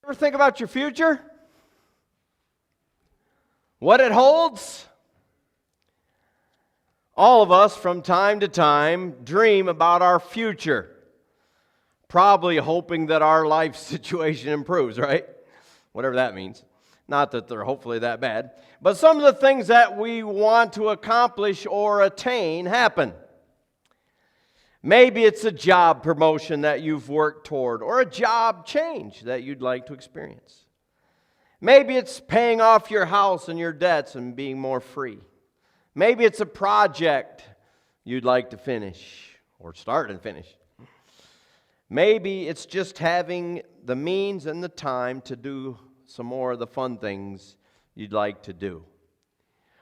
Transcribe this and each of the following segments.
Ever think about your future? What it holds? All of us from time to time dream about our future, probably hoping that our life situation improves, right? Whatever that means. Not that they're hopefully that bad. But some of the things that we want to accomplish or attain happen. Maybe it's a job promotion that you've worked toward, or a job change that you'd like to experience. Maybe it's paying off your house and your debts and being more free. Maybe it's a project you'd like to finish, or start and finish. Maybe it's just having the means and the time to do some more of the fun things you'd like to do.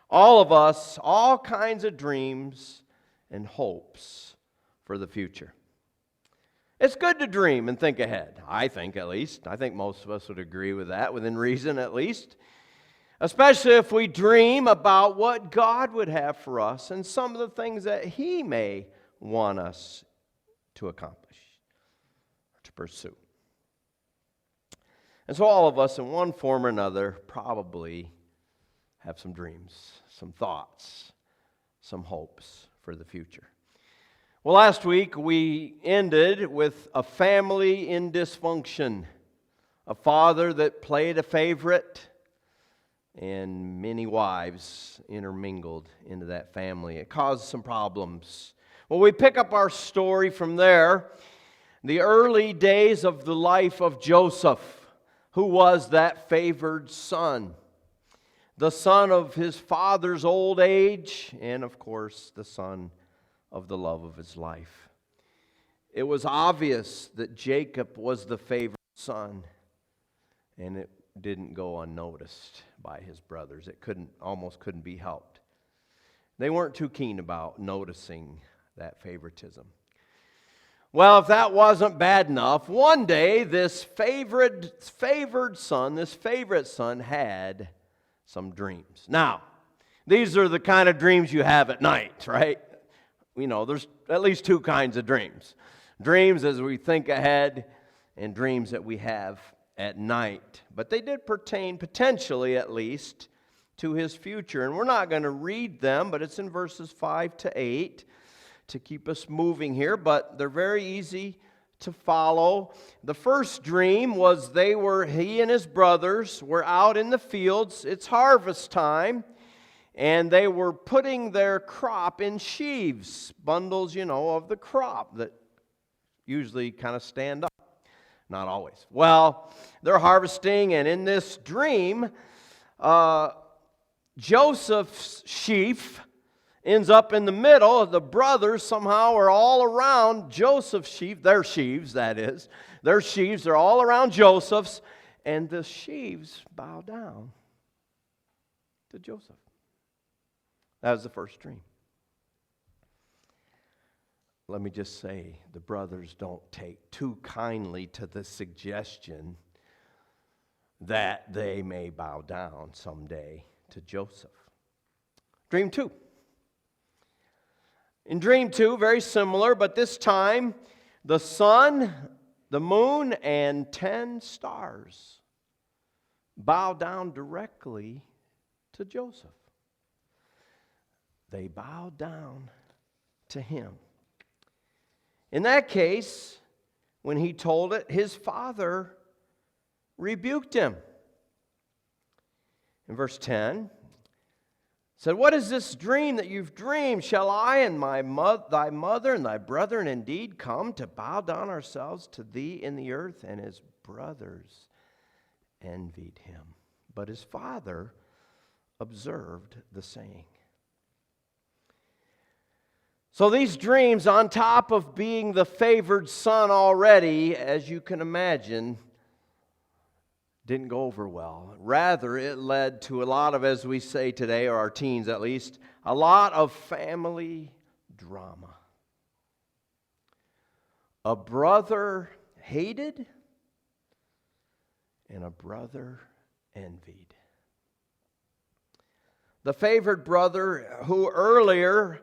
All of us, all kinds of dreams and hopes for the future. It's good to dream and think ahead, I think at least. I think most of us would agree with that, within reason at least. Especially if we dream about what God would have for us and some of the things that He may want us to accomplish, to pursue. And so all of us, in one form or another, probably have some dreams, some thoughts, some hopes for the future. Well, last week we ended with a family in dysfunction, a father that played a favorite, and many wives intermingled into that family. It caused some problems. Well, we pick up our story from there, the early days of the life of Joseph, who was that favored son, the son of his father's old age, and of course, the son of the love of his life. It was obvious that Jacob was the favored son, and it didn't go unnoticed by his brothers. It almost couldn't be helped. They weren't too keen about noticing that favoritism. Well, if that wasn't bad enough, one day this favored son had some dreams. Now, these are the kind of dreams you have at night, right? You know, there's at least two kinds of dreams. Dreams as we think ahead, and dreams that we have at night. But they did pertain, potentially at least, to his future. And we're not going to read them, but it's in verses 5 to 8 to keep us moving here. But they're very easy to follow. The first dream was he and his brothers were out in the fields. It's harvest time. And they were putting their crop in sheaves, bundles, of the crop that usually kind of stand up. Not always. Well, they're harvesting, and in this dream, Joseph's sheaf ends up in the middle. The brothers somehow are all around Joseph's sheaf, their sheaves, that is. Their sheaves are all around Joseph's, and the sheaves bow down to Joseph. That was the first dream. Let me just say, the brothers don't take too kindly to the suggestion that they may bow down someday to Joseph. Dream 2. In dream 2, very similar, but this time the sun, the moon, and 10 stars bow down directly to Joseph. They bowed down to him. In that case, when he told it, his father rebuked him. In verse 10, said, "What is this dream that you've dreamed? Shall I and thy mother and thy brethren indeed come to bow down ourselves to thee in the earth?" And his brothers envied him. But his father observed the saying. So these dreams, on top of being the favored son already, as you can imagine, didn't go over well. Rather, it led to a lot of, as we say today, or our teens at least, a lot of family drama. A brother hated and a brother envied. The favored brother, who earlier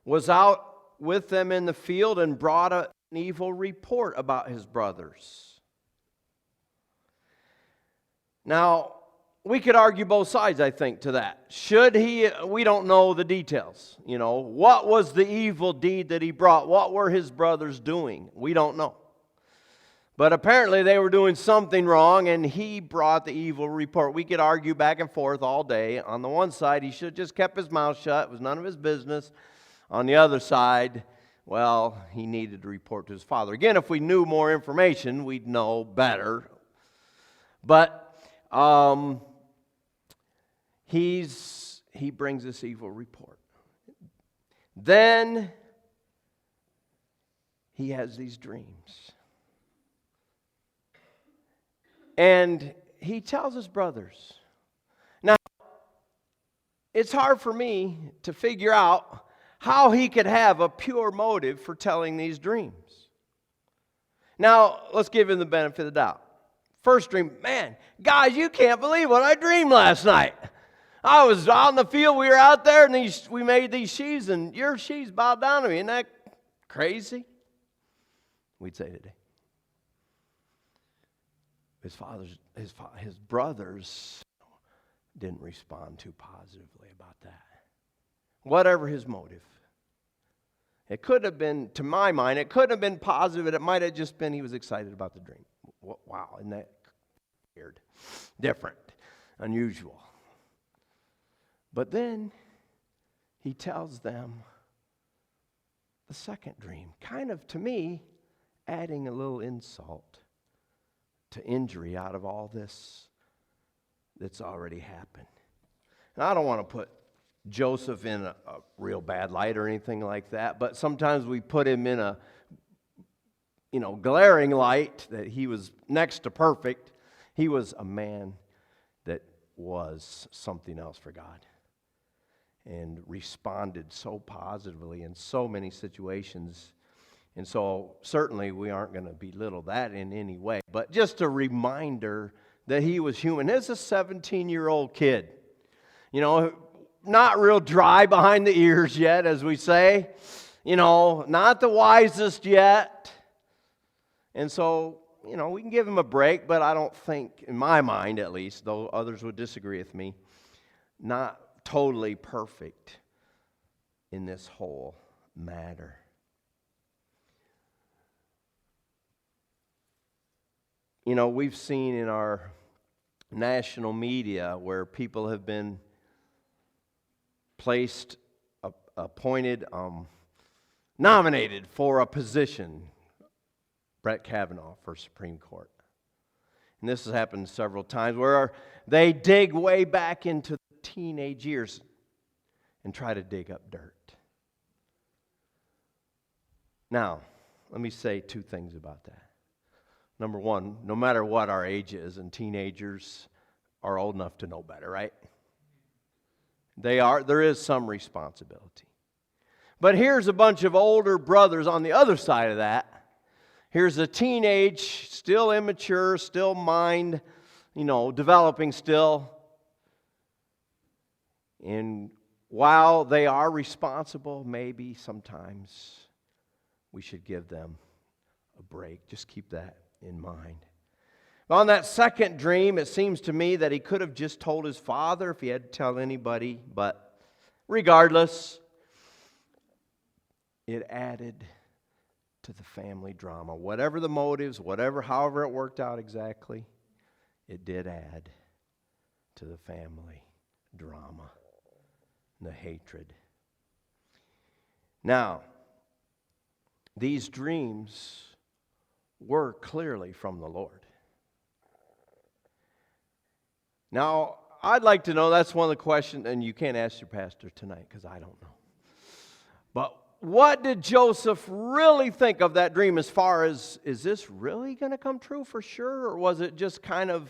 was out with them in the field and brought an evil report about his brothers. Now, we could argue both sides, I think, to that. Should he? We don't know the details. What was the evil deed that he brought? What were his brothers doing? We don't know. But apparently they were doing something wrong, and he brought the evil report. We could argue back and forth all day. On the one side, he should have just kept his mouth shut. It was none of his business. On the other side, well, he needed to report to his father. Again, if we knew more information, we'd know better. But he brings this evil report. Then he has these dreams. And he tells his brothers. Now, it's hard for me to figure out how he could have a pure motive for telling these dreams. Now, let's give him the benefit of the doubt. First dream, man, guys, you can't believe what I dreamed last night. I was out in the field, we were out there, and we made these sheaves, and your sheaves bowed down to me. Isn't that crazy? We'd say today. His brothers didn't respond too positively about that. Whatever his motive. It could have been, to my mind, it couldn't have been positive, but it might have just been he was excited about the dream. Wow, isn't that weird? Different, unusual. But then he tells them the second dream, kind of, to me, adding a little insult to injury out of all this that's already happened. And I don't want to put Joseph in a real bad light or anything like that, but sometimes we put him in a glaring light that he was next to perfect. He was a man that was something else for God and responded so positively in so many situations. And so certainly we aren't going to belittle that in any way, but just a reminder that he was human. This is a 17-year-old kid, not real dry behind the ears yet, as we say, not the wisest yet. And so, we can give him a break, but I don't think, in my mind at least, though others would disagree with me, not totally perfect in this whole matter. We've seen in our national media where people have been placed, appointed, nominated for a position. Brett Kavanaugh for Supreme Court. And this has happened several times where they dig way back into the teenage years and try to dig up dirt. Now, let me say two things about that. Number one, no matter what our age is, and teenagers are old enough to know better, right? There is some responsibility. But here's a bunch of older brothers on the other side of that. Here's a teenage, still immature, still mind, developing still. And while they are responsible, maybe sometimes we should give them a break. Just keep that in mind. On that second dream, it seems to me that he could have just told his father if he had to tell anybody, but regardless, it added to the family drama. Whatever the motives, however it worked out exactly, it did add to the family drama, the hatred. Now, these dreams were clearly from the Lord. Now, I'd like to know, that's one of the questions, and you can't ask your pastor tonight because I don't know. But what did Joseph really think of that dream as far as, is this really going to come true for sure? Or was it just kind of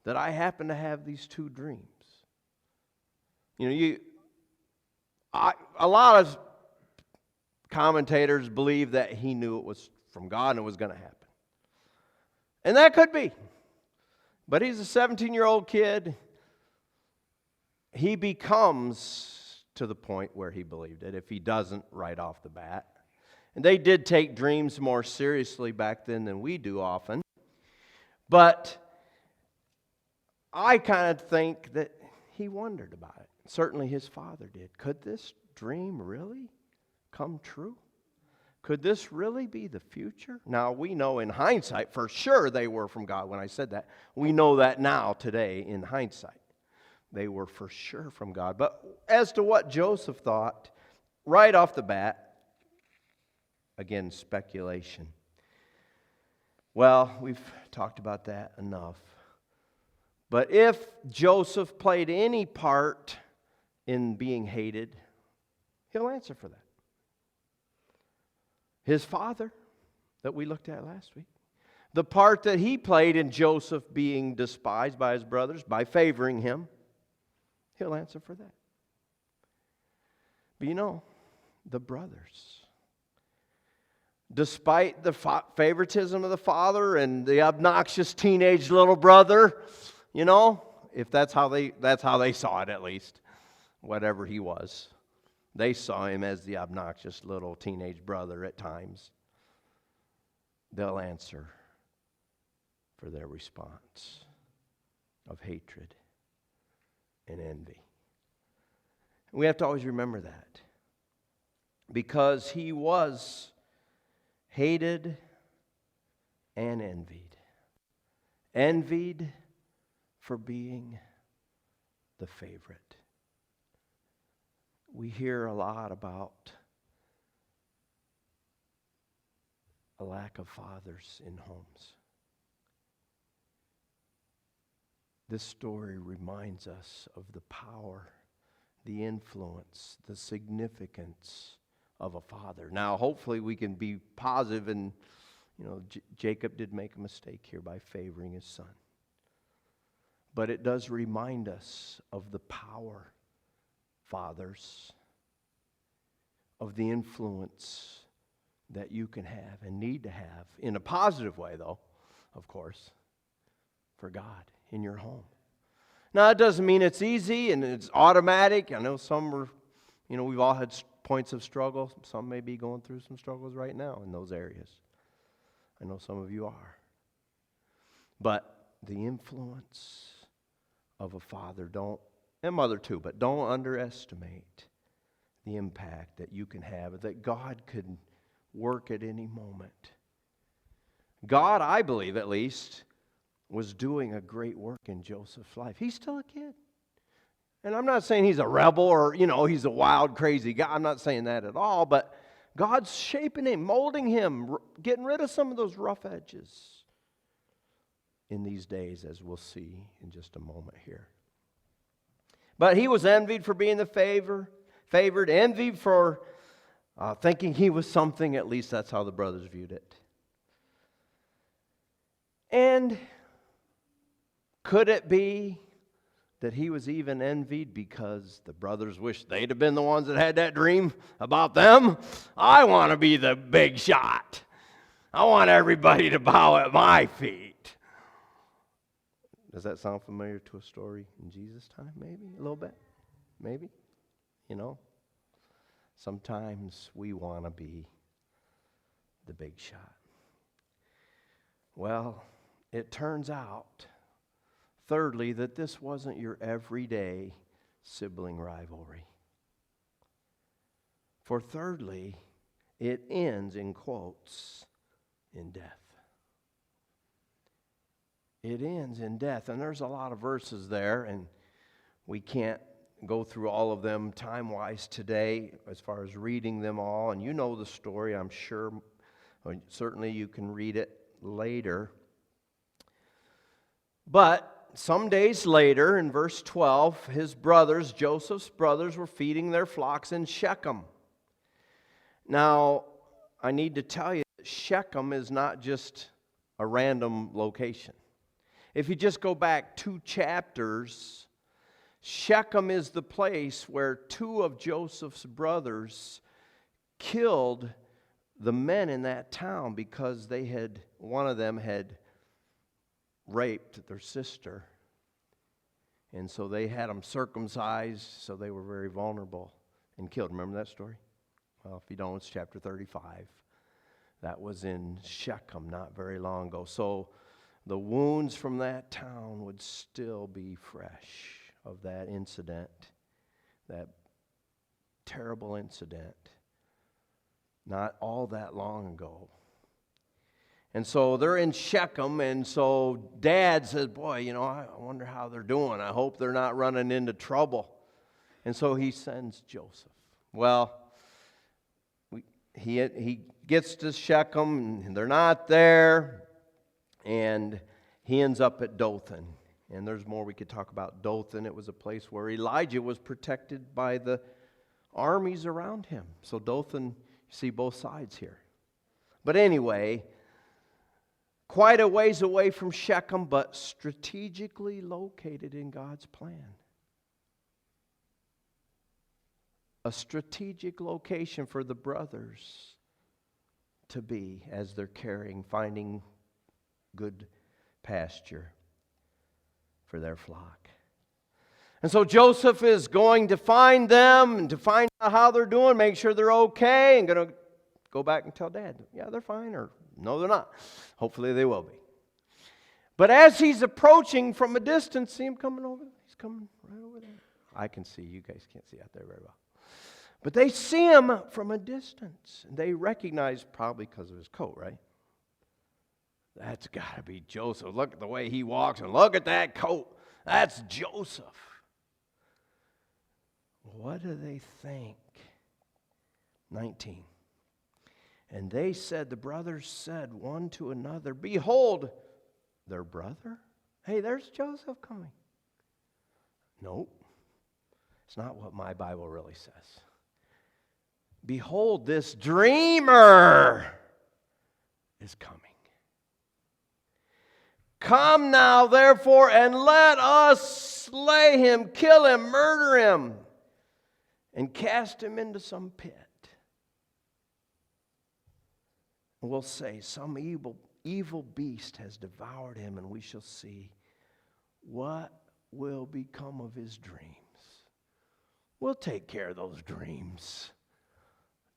that I happen to have these two dreams? A lot of commentators believe that he knew it was from God and it was going to happen. And that could be. But he's a 17-year-old kid. He becomes to the point where he believed it, if he doesn't right off the bat. And they did take dreams more seriously back then than we do often. But I kind of think that he wondered about it. Certainly his father did. Could this dream really come true? Could this really be the future? Now, we know in hindsight, for sure they were from God. When I said that, we know that now, today, in hindsight. They were for sure from God. But as to what Joseph thought, right off the bat, again, speculation. Well, we've talked about that enough. But if Joseph played any part in being hated, he'll answer for that. His father, that we looked at last week, the part that he played in Joseph being despised by his brothers, by favoring him, he'll answer for that. But you know, the brothers, despite the favoritism of the father and the obnoxious teenage little brother, you know, if that's how they saw it, at least, whatever he was. They saw him as the obnoxious little teenage brother at times. They'll answer for their response of hatred and envy. We have to always remember that. Because he was hated and envied. Envied for being the favorite. We hear a lot about a lack of fathers in homes. This story reminds us of the power, the influence, the significance of a father. Now, hopefully we can be positive and, Jacob did make a mistake here by favoring his son. But it does remind us of the power, fathers, of the influence that you can have and need to have, in a positive way though, of course, for God in your home. Now, it doesn't mean it's easy and it's automatic. I know some are, we've all had points of struggle. Some may be going through some struggles right now in those areas. I know some of you are. But the influence of a father, and mother too, but don't underestimate the impact that you can have, that God could work at any moment. God, I believe at least, was doing a great work in Joseph's life. He's still a kid. And I'm not saying he's a rebel or, he's a wild, crazy guy. I'm not saying that at all, but God's shaping him, molding him, getting rid of some of those rough edges in these days, as we'll see in just a moment here. But he was envied for being the favored, envied for thinking he was something. At least that's how the brothers viewed it. And could it be that he was even envied because the brothers wished they'd have been the ones that had that dream about them? I want to be the big shot. I want everybody to bow at my feet. Does that sound familiar to a story in Jesus' time? Maybe a little bit. Maybe. Sometimes we want to be the big shot. Well, it turns out, thirdly, that this wasn't your everyday sibling rivalry. For thirdly, it ends, in quotes, in death. It ends in death. And there's a lot of verses there, and we can't go through all of them time-wise today as far as reading them all. And you know the story, I'm sure. Certainly you can read it later. But some days later, in verse 12, his brothers, Joseph's brothers, were feeding their flocks in Shechem. Now, I need to tell you, Shechem is not just a random location. If you just go back 2 chapters, Shechem is the place where 2 of Joseph's brothers killed the men in that town because one of them had raped their sister. And so they had them circumcised, so they were very vulnerable and killed. Remember that story? Well, if you don't, it's chapter 35. That was in Shechem not very long ago. So the wounds from that town would still be fresh of that incident, that terrible incident, not all that long ago. And so they're in Shechem, and so Dad says, boy, I wonder how they're doing. I hope they're not running into trouble. And so he sends Joseph. Well, he gets to Shechem, and they're not there, and he ends up at Dothan. And there's more we could talk about Dothan. It was a place where Elijah was protected by the armies around him. So Dothan, you see both sides here. But anyway, quite a ways away from Shechem, but strategically located in God's plan. A strategic location for the brothers to be as they're finding good pasture for their flock. And so Joseph is going to find them and to find out how they're doing, make sure they're okay, and going to go back and tell Dad, yeah, they're fine, or no, they're not. Hopefully they will be. But as he's approaching from a distance, see him coming over? He's coming right over there. I can see. You guys can't see out there very well. But they see him from a distance. And they recognize, probably because of his coat, right? That's got to be Joseph. Look at the way he walks, and look at that coat. That's Joseph. What do they think? 19. And they said, the brothers said one to another, behold, their brother? Hey, there's Joseph coming. Nope. It's not what my Bible really says. Behold, this dreamer is coming. Come now, therefore, and let us slay him, kill him, murder him, and cast him into some pit. And we'll say, some evil beast has devoured him, and we shall see what will become of his dreams. We'll take care of those dreams.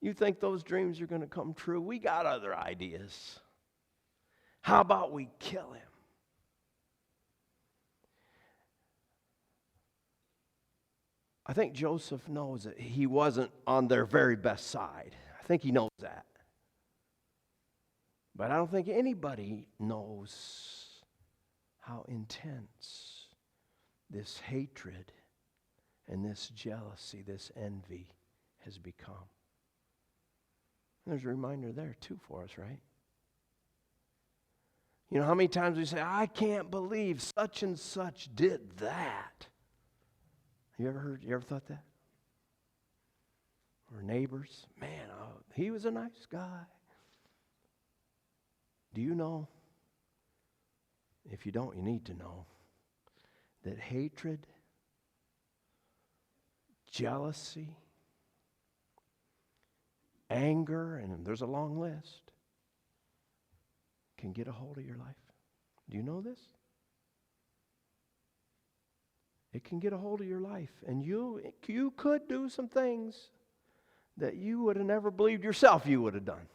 You think those dreams are going to come true? We got other ideas. How about we kill him? I think Joseph knows that he wasn't on their very best side. I think he knows that. But I don't think anybody knows how intense this hatred and this jealousy, this envy has become. There's a reminder there too for us, right? You know how many times we say, I can't believe such and such did that. You ever thought that? Or neighbors, man, he was a nice guy. Do you know? If you don't, you need to know that hatred, jealousy, anger, and there's a long list, can get a hold of your life. Do you know this? It can get a hold of your life, and you could do some things that you would have never believed yourself you would have done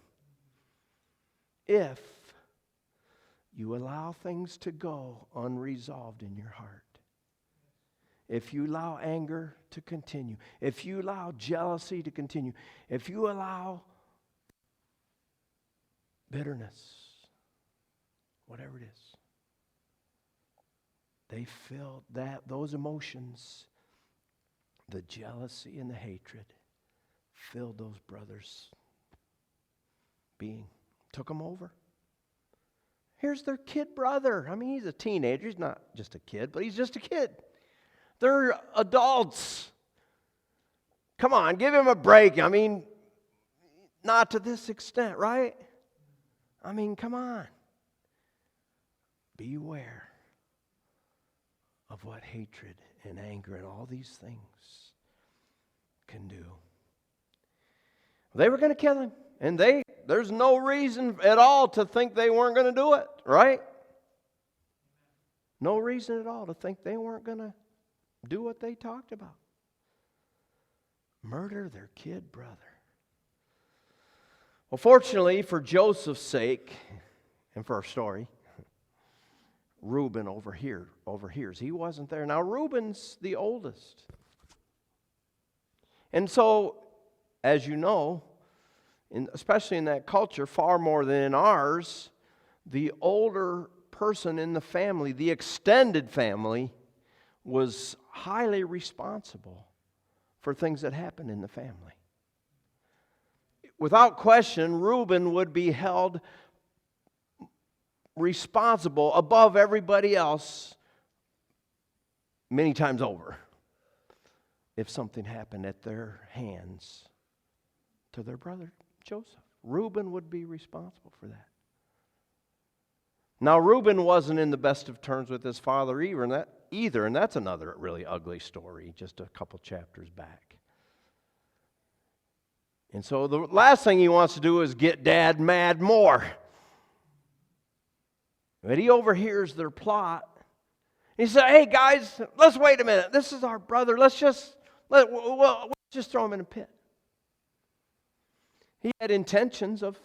if you allow things to go unresolved in your heart. If you allow anger to continue, if you allow jealousy to continue, if you allow bitterness, whatever it is, they filled those emotions, the jealousy and the hatred, filled those brothers' being, took them over. Here's their kid brother. I mean, he's a teenager. He's not just a kid, but he's just a kid. They're adults. Come on, give him a break. I mean, not to this extent, right? I mean, come on. Beware of what hatred and anger and all these things can do. They were going to kill him, and there's no reason at all to think they weren't going to do it, right? No reason at all to think they weren't going to do what they talked about. Murder their kid brother. Well, fortunately for Joseph's sake, and for our story, Reuben overhears. He wasn't there. Now, Reuben's the oldest. And so, as you know, especially in that culture, far more than in ours, the older person in the family, the extended family, was highly responsible for things that happened in the family. Without question, Reuben would be held responsible above everybody else many times over if something happened at their hands to their brother Joseph. Reuben would be responsible for that. Now, Reuben wasn't in the best of terms with his father either, and that's another really ugly story just a couple chapters back. And so the last thing he wants to do is get Dad mad more. But he overhears their plot. He said, "Hey guys, let's wait a minute. This is our brother. Let's just throw him in a pit." He had intentions of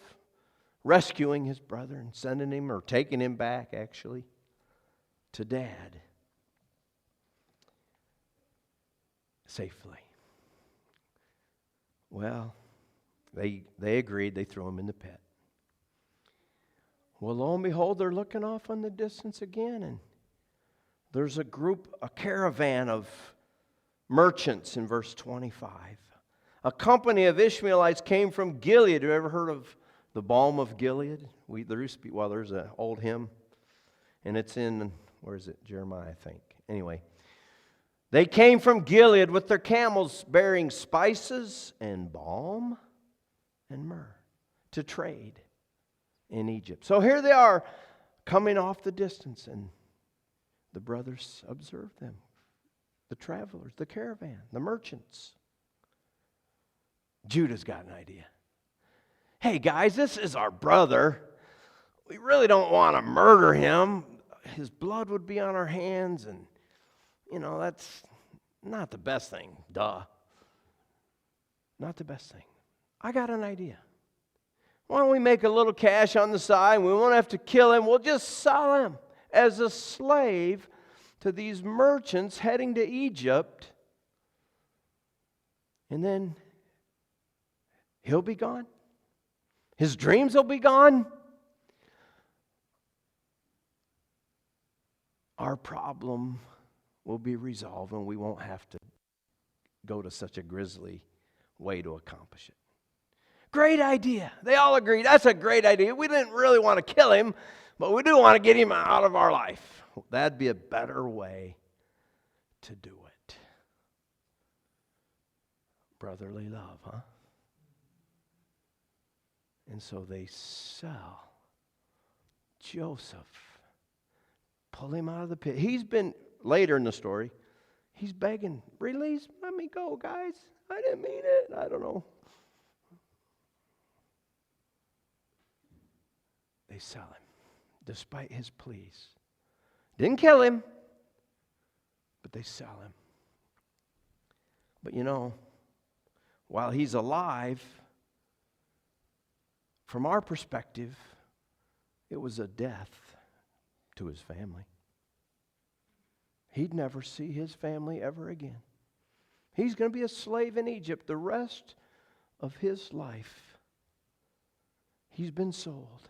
rescuing his brother and sending him, or taking him back actually, to Dad safely. Well, they agreed. They threw him in the pit. Well, lo and behold, they're looking off in the distance again, and there's a caravan of merchants in verse 25. A company of Ishmaelites came from Gilead. Have you ever heard of the balm of Gilead? There's an old hymn, and it's in, where is it? Jeremiah, I think. Anyway, they came from Gilead with their camels bearing spices and balm and myrrh to trade in Egypt. So here they are coming off the distance, and the brothers observe them. The travelers, the caravan, the merchants. Judah's got an idea. "Hey guys, this is our brother. We really don't want to murder him. His blood would be on our hands, and that's not the best thing. Duh. Not the best thing. I got an idea. Why don't we make a little cash on the side? We won't have to kill him. We'll just sell him as a slave to these merchants heading to Egypt. And then he'll be gone. His dreams will be gone. Our problem will be resolved, and we won't have to go to such a grisly way to accomplish it." Great idea. They all agreed. That's a great idea. We didn't really want to kill him, but we do want to get him out of our life. That'd be a better way to do it. Brotherly love, huh? And so they sell Joseph, pull him out of the pit. He's been, later in the story, he's begging, "Release, let me go, guys. I didn't mean it. I don't know." They sell him, despite his pleas. Didn't kill him, but they sell him. But while he's alive, from our perspective, it was a death to his family. He'd never see his family ever again. He's going to be a slave in Egypt the rest of his life. He's been sold.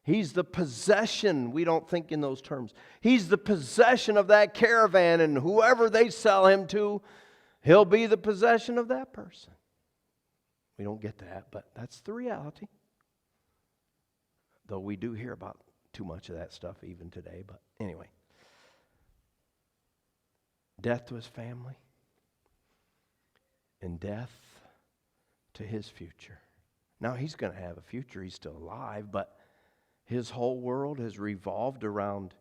He's the possession. We don't think in those terms. He's the possession of that caravan, and whoever they sell him to, he'll be the possession of that person. We don't get that, but that's the reality. Though we do hear about too much of that stuff even today, but anyway. Death to his family, and death to his future. Now, he's going to have a future. He's still alive, but his whole world has revolved around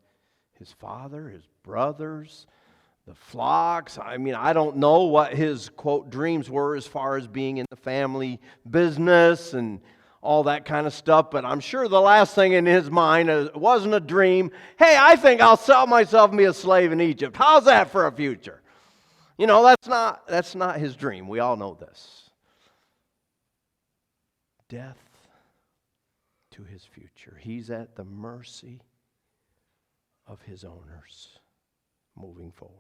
his father, his brothers, the flocks. I mean, I don't know what his, quote, dreams were as far as being in the family business and all that kind of stuff, but I'm sure the last thing in his mind wasn't a dream. "Hey, I think I'll sell myself and be a slave in Egypt. How's that for a future?" That's not his dream. We all know this. Death to his future. He's at the mercy of his owners moving forward.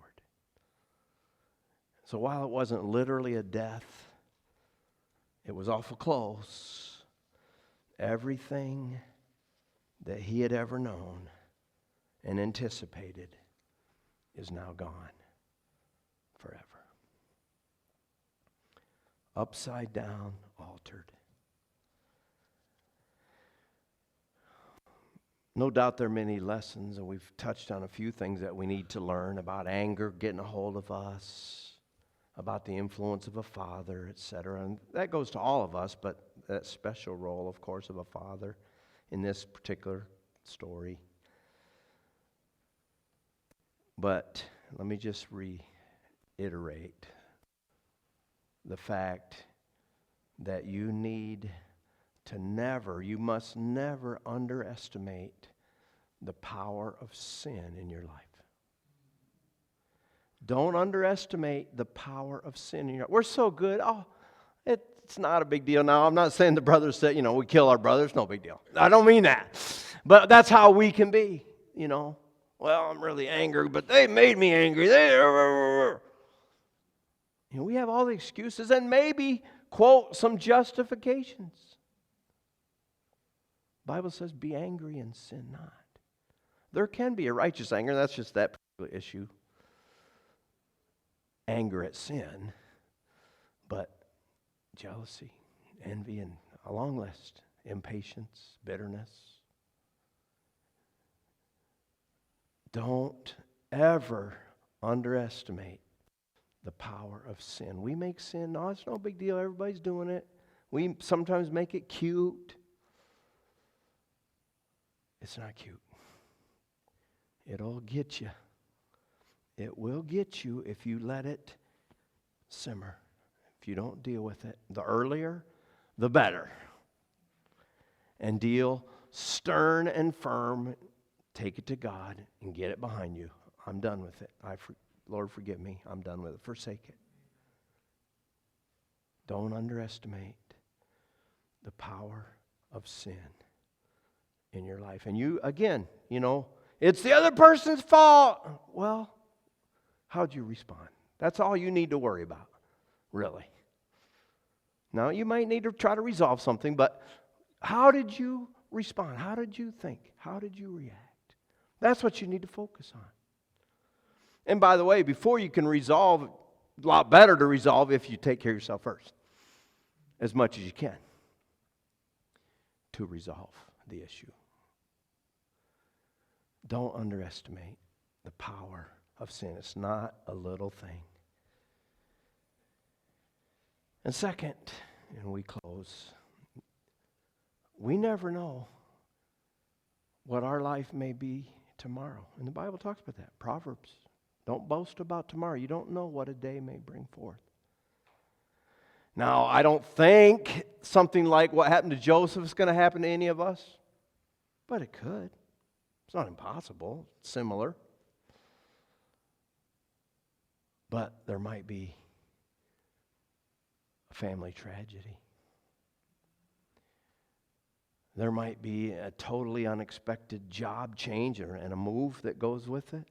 So while it wasn't literally a death, it was awful close. Everything that he had ever known and anticipated is now gone forever. Upside down, altered. No doubt there are many lessons, and we've touched on a few things that we need to learn about anger getting a hold of us, about the influence of a father, etc. And that goes to all of us, but that special role, of course, of a father in this particular story. But let me just reiterate the fact that you must never underestimate the power of sin in your life. Don't underestimate the power of sin in your life. We're so good. It's not a big deal. Now, I'm not saying the brothers said, we kill our brothers. No big deal. I don't mean that. But that's how we can be, Well, I'm really angry, but they made me angry. We have all the excuses and maybe, quote, some justifications. The Bible says, be angry and sin not. There can be a righteous anger. That's just that particular issue. Anger at sin, but jealousy, envy, and a long list. Impatience, bitterness. Don't ever underestimate the power of sin. We make sin, it's no big deal. Everybody's doing it. We sometimes make it cute. It's not cute. It'll get you. It will get you if you let it simmer. If you don't deal with it, the earlier, the better. And deal stern and firm. Take it to God and get it behind you. I'm done with it. Lord, forgive me. I'm done with it. Forsake it. Don't underestimate the power of sin in your life. And you, again, it's the other person's fault. Well, how'd you respond? That's all you need to worry about, really. Now, you might need to try to resolve something, but how did you respond? How did you think? How did you react? That's what you need to focus on. And by the way, before you can resolve, a lot better to resolve if you take care of yourself first, as much as you can, to resolve the issue. Don't underestimate the power of sin. It's not a little thing. And second, and we close, we never know what our life may be tomorrow. And the Bible talks about that. Proverbs. Don't boast about tomorrow. You don't know what a day may bring forth. Now, I don't think something like what happened to Joseph is going to happen to any of us, but it could. It's not impossible. It's similar. But there might be a family tragedy. There might be a totally unexpected job change and a move that goes with it.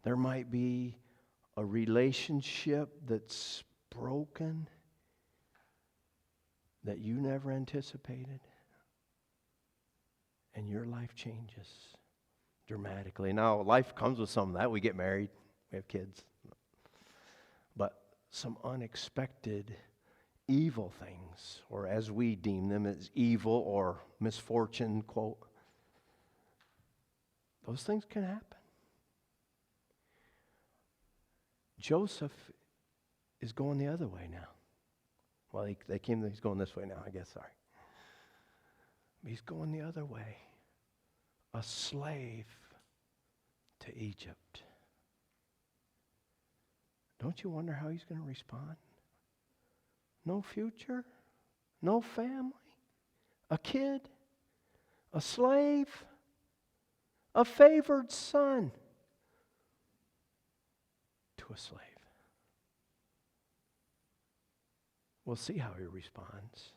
There might be a relationship that's broken that you never anticipated. And your life changes dramatically. Now, life comes with some of that. We get married. We have kids. But some unexpected evil things, or as we deem them as evil or misfortune, quote, those things can happen. Joseph is going the other way now. Well, he's going this way now, I guess, sorry. He's going the other way. A slave to Egypt. Don't you wonder how he's going to respond? No future, no family, a kid, a slave, a favored son to a slave. We'll see how he responds.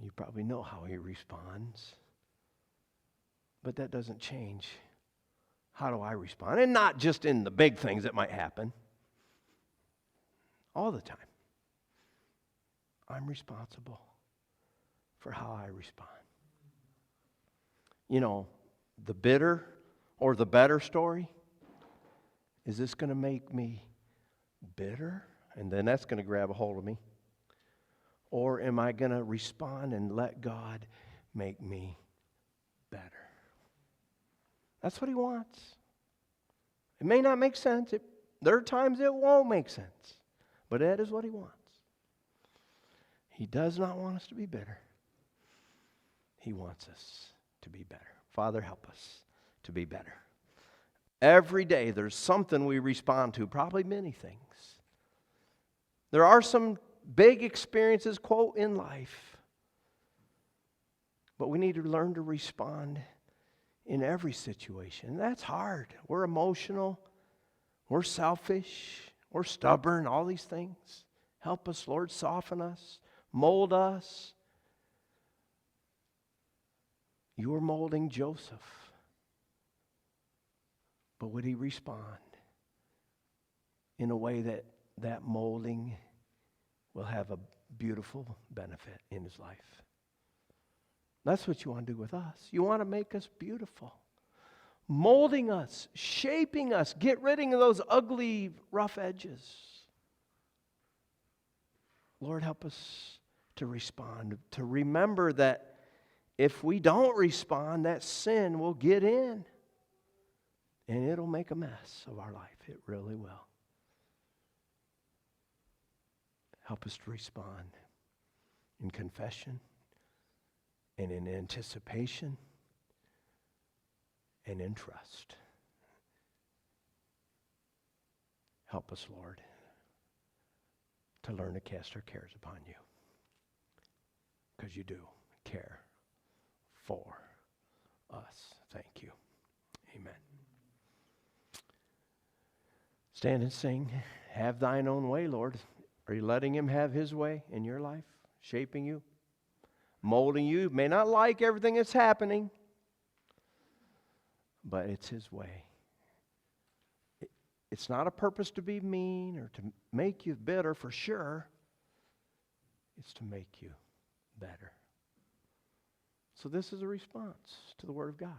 You probably know how he responds. But that doesn't change how do I respond. And not just in the big things that might happen. All the time. I'm responsible for how I respond. You know, the bitter or the better story, is this going to make me bitter? And then that's going to grab a hold of me. Or am I going to respond and let God make me better? That's what He wants. It may not make sense. There are times it won't make sense. But that is what He wants. He does not want us to be bitter. He wants us to be better. Father, help us to be better. Every day there's something we respond to, probably many things. There are some big experiences, quote, in life. But we need to learn to respond in every situation. That's hard. We're emotional. We're selfish. We're stubborn. All these things. Help us, Lord. Soften us. Mold us. You were molding Joseph. But would he respond in a way that molding will have a beautiful benefit in his life? That's what you want to do with us. You want to make us beautiful. Molding us, shaping us, get rid of those ugly, rough edges. Lord, help us to respond, to remember that if we don't respond, that sin will get in. And it'll make a mess of our life. It really will. Help us to respond in confession and in anticipation and in trust. Help us, Lord, to learn to cast our cares upon you. Because you do care for us. Thank you. Amen. Stand and sing. Have thine own way, Lord. Are you letting him have his way in your life? Shaping you? Molding you? You may not like everything that's happening, but it's his way. It's not a purpose to be mean or to make you bitter for sure. It's to make you better. So this is a response to the Word of God.